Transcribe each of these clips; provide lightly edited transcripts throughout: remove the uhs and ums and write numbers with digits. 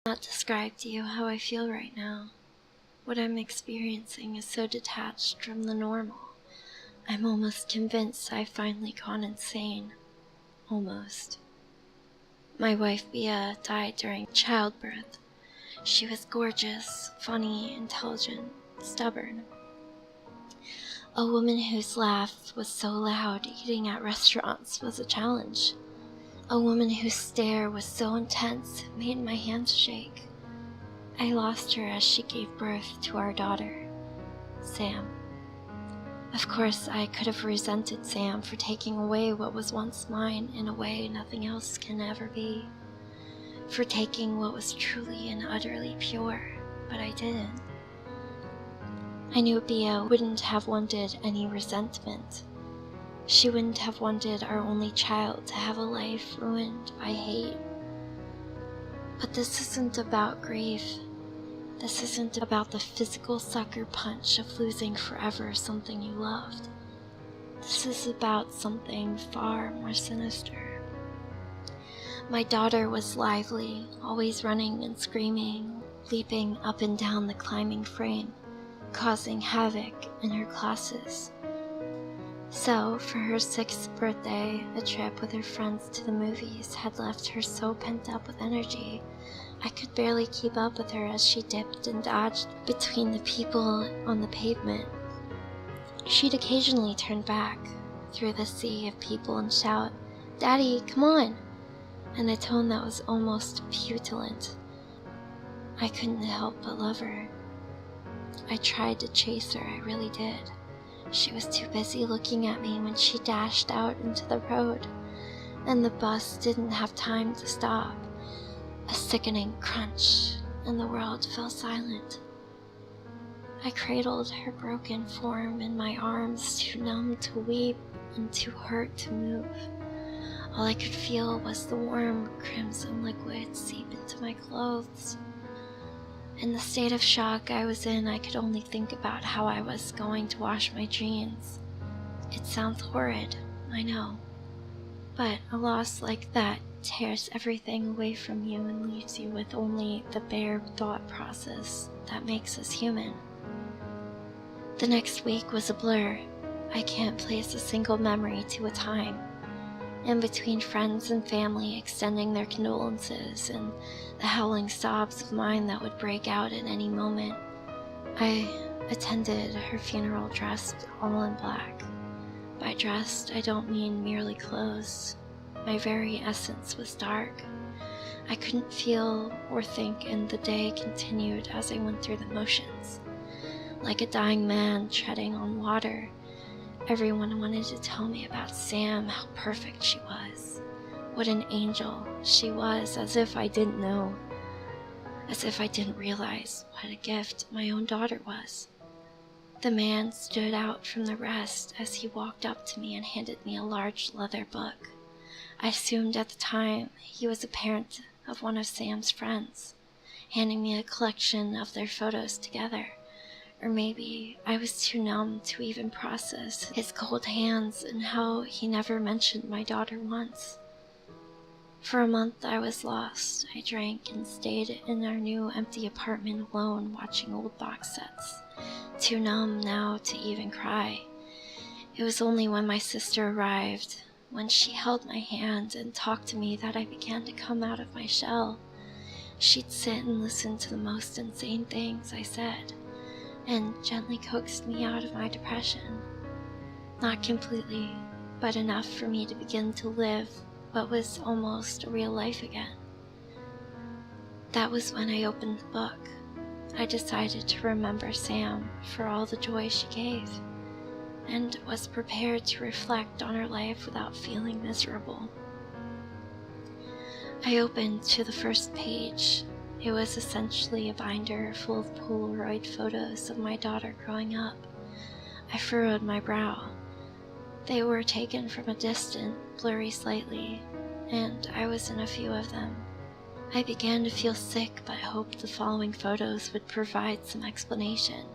Not describe to you how I feel right now. What I'm experiencing is so detached from the normal. I'm almost convinced I've finally gone insane. Almost. My wife Bea died during childbirth. She was gorgeous, funny, intelligent, stubborn. A woman whose laugh was so loud eating at restaurants was a challenge. A woman whose stare was so intense it made my hands shake. I lost her as she gave birth to our daughter, Sam. Of course, I could have resented Sam for taking away what was once mine in a way nothing else can ever be. For taking what was truly and utterly pure, but I didn't. I knew Bea wouldn't have wanted any resentment. She wouldn't have wanted our only child to have a life ruined by hate. But this isn't about grief. This isn't about the physical sucker punch of losing forever something you loved. This is about something far more sinister. My daughter was lively, always running and screaming, leaping up and down the climbing frame, causing havoc in her classes. So, for her 6th birthday, a trip with her friends to the movies had left her so pent up with energy, I could barely keep up with her as she dipped and dodged between the people on the pavement. She'd occasionally turn back through the sea of people and shout, "Daddy, come on!" in a tone that was almost petulant. I couldn't help but love her. I tried to chase her, I really did. She was too busy looking at me when she dashed out into the road, and the bus didn't have time to stop. A sickening crunch, and the world fell silent. I cradled her broken form in my arms, too numb to weep and too hurt to move. All I could feel was the warm, crimson liquid seep into my clothes. In the state of shock I was in, I could only think about how I was going to wash my jeans. It sounds horrid, I know. But a loss like that tears everything away from you and leaves you with only the bare thought process that makes us human. The next week was a blur. I can't place a single memory to a time. In between friends and family extending their condolences and the howling sobs of mine that would break out at any moment, I attended her funeral dressed all in black. By dressed, I don't mean merely clothes. My very essence was dark. I couldn't feel or think, and the day continued as I went through the motions. Like a dying man treading on water, everyone wanted to tell me about Sam, how perfect she was. What an angel she was, as if I didn't know. As if I didn't realize what a gift my own daughter was. The man stood out from the rest as he walked up to me and handed me a large leather book. I assumed at the time he was a parent of one of Sam's friends, handing me a collection of their photos together. Or maybe I was too numb to even process his cold hands and how he never mentioned my daughter once. For a month I was lost. I drank and stayed in our new empty apartment alone, watching old box sets, too numb now to even cry. It was only when my sister arrived, when she held my hand and talked to me, that I began to come out of my shell. She'd sit and listen to the most insane things I said, and gently coaxed me out of my depression. Not completely, but enough for me to begin to live what was almost a real life again. That was when I opened the book. I decided to remember Sam for all the joy she gave, and was prepared to reflect on her life without feeling miserable. I opened to the first page. It was essentially a binder full of Polaroid photos of my daughter growing up. I furrowed my brow. They were taken from a distant, blurry slightly, and I was in a few of them. I began to feel sick, but hoped the following photos would provide some explanation.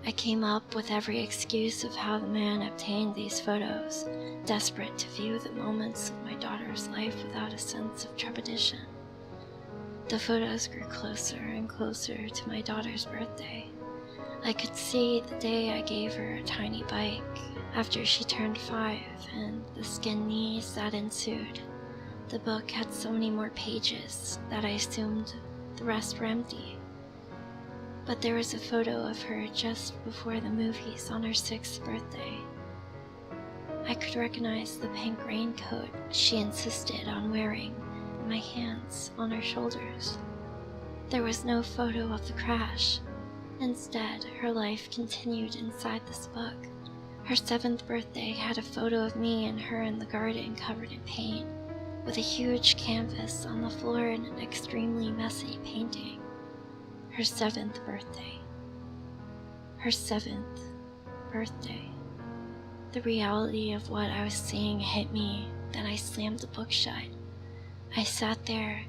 I came up with every excuse of how the man obtained these photos, desperate to view the moments of my daughter's life without a sense of trepidation. The photos grew closer and closer to my daughter's birthday. I could see the day I gave her a tiny bike after she turned 5 and the skin knees that ensued. The book had so many more pages that I assumed the rest were empty. But there was a photo of her just before the movies on her 6th birthday. I could recognize the pink raincoat she insisted on wearing, and my hands on her shoulders. There was no photo of the crash. Instead, her life continued inside this book. Her 7th birthday had a photo of me and her in the garden covered in paint, with a huge canvas on the floor and an extremely messy painting. Her 7th birthday. Her 7th birthday. The reality of what I was seeing hit me, then I slammed the book shut. I sat there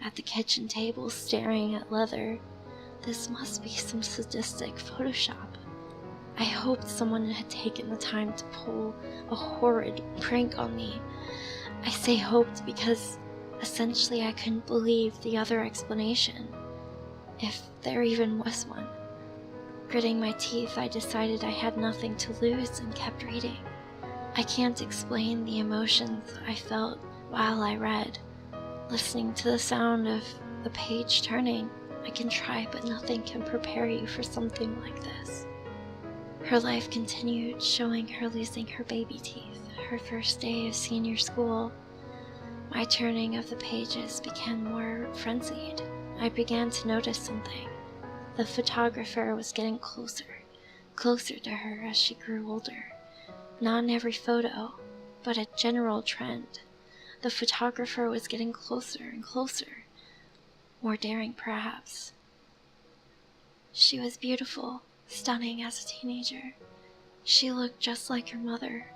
at the kitchen table staring at leather. This must be some sadistic Photoshop. I hoped someone had taken the time to pull a horrid prank on me. I say hoped because essentially I couldn't believe the other explanation, if there even was one. Gritting my teeth, I decided I had nothing to lose and kept reading. I can't explain the emotions I felt while I read. Listening to the sound of the page turning, I can try, but nothing can prepare you for something like this. Her life continued, showing her losing her baby teeth, her first day of senior school. My turning of the pages became more frenzied. I began to notice something. The photographer was getting closer to her as she grew older. Not in every photo, but a general trend. The photographer was getting closer and closer. More daring, perhaps. She was beautiful, stunning as a teenager. She looked just like her mother,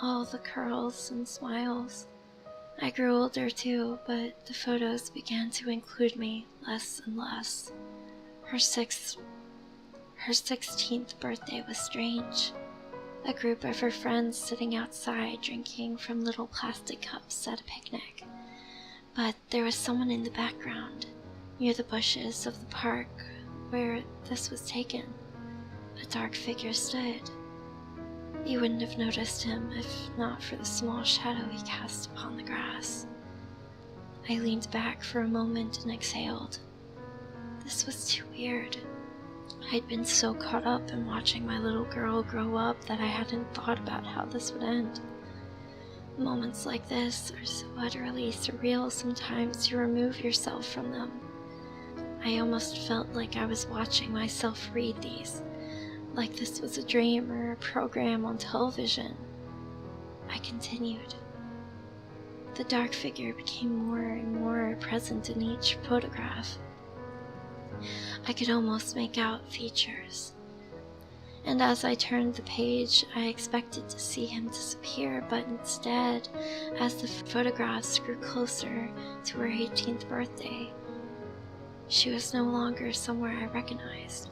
all the curls and smiles. I grew older too, but the photos began to include me less and less. Her 16th birthday was strange. A group of her friends sitting outside drinking from little plastic cups at a picnic. But there was someone in the background, near the bushes of the park where this was taken. A dark figure stood. You wouldn't have noticed him if not for the small shadow he cast upon the grass. I leaned back for a moment and exhaled. This was too weird. I'd been so caught up in watching my little girl grow up that I hadn't thought about how this would end. Moments like this are so utterly surreal, sometimes you remove yourself from them. I almost felt like I was watching myself read these, like this was a dream or a program on television. I continued. The dark figure became more and more present in each photograph. I could almost make out features. And as I turned the page, I expected to see him disappear, but instead, as the photographs grew closer to her 18th birthday, she was no longer somewhere I recognized.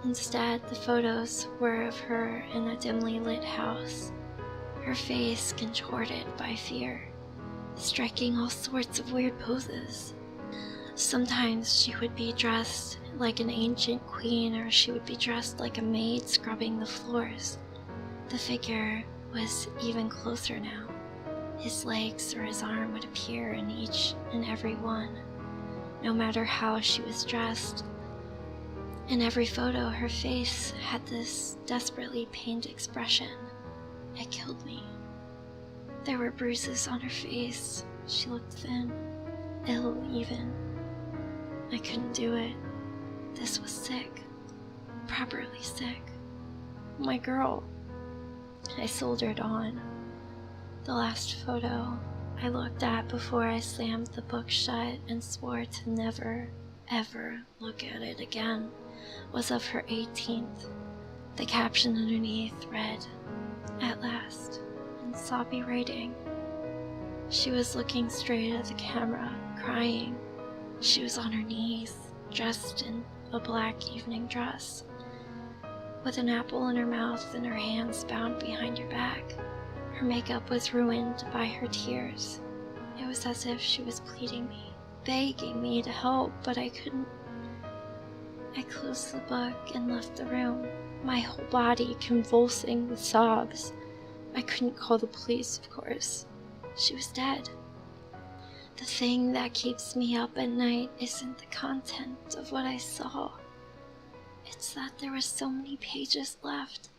Instead, the photos were of her in a dimly lit house, her face contorted by fear, striking all sorts of weird poses. Sometimes she would be dressed like an ancient queen, or she would be dressed like a maid scrubbing the floors. The figure was even closer now. His legs or his arm would appear in each and every one, no matter how she was dressed. In every photo, her face had this desperately pained expression. It killed me. There were bruises on her face. She looked thin, ill even. I couldn't do it. This was sick. Properly sick. My girl. I soldiered on. The last photo I looked at before I slammed the book shut and swore to never, ever look at it again was of her 18th. The caption underneath read, "At last," in soppy writing. She was looking straight at the camera, crying. She was on her knees, dressed in a black evening dress, with an apple in her mouth and her hands bound behind her back. Her makeup was ruined by her tears. It was as if she was pleading me. begging me to help, but I couldn't. I closed the book and left the room, my whole body convulsing with sobs. I couldn't call the police, of course. She was dead. The thing that keeps me up at night isn't the content of what I saw. It's that there were so many pages left,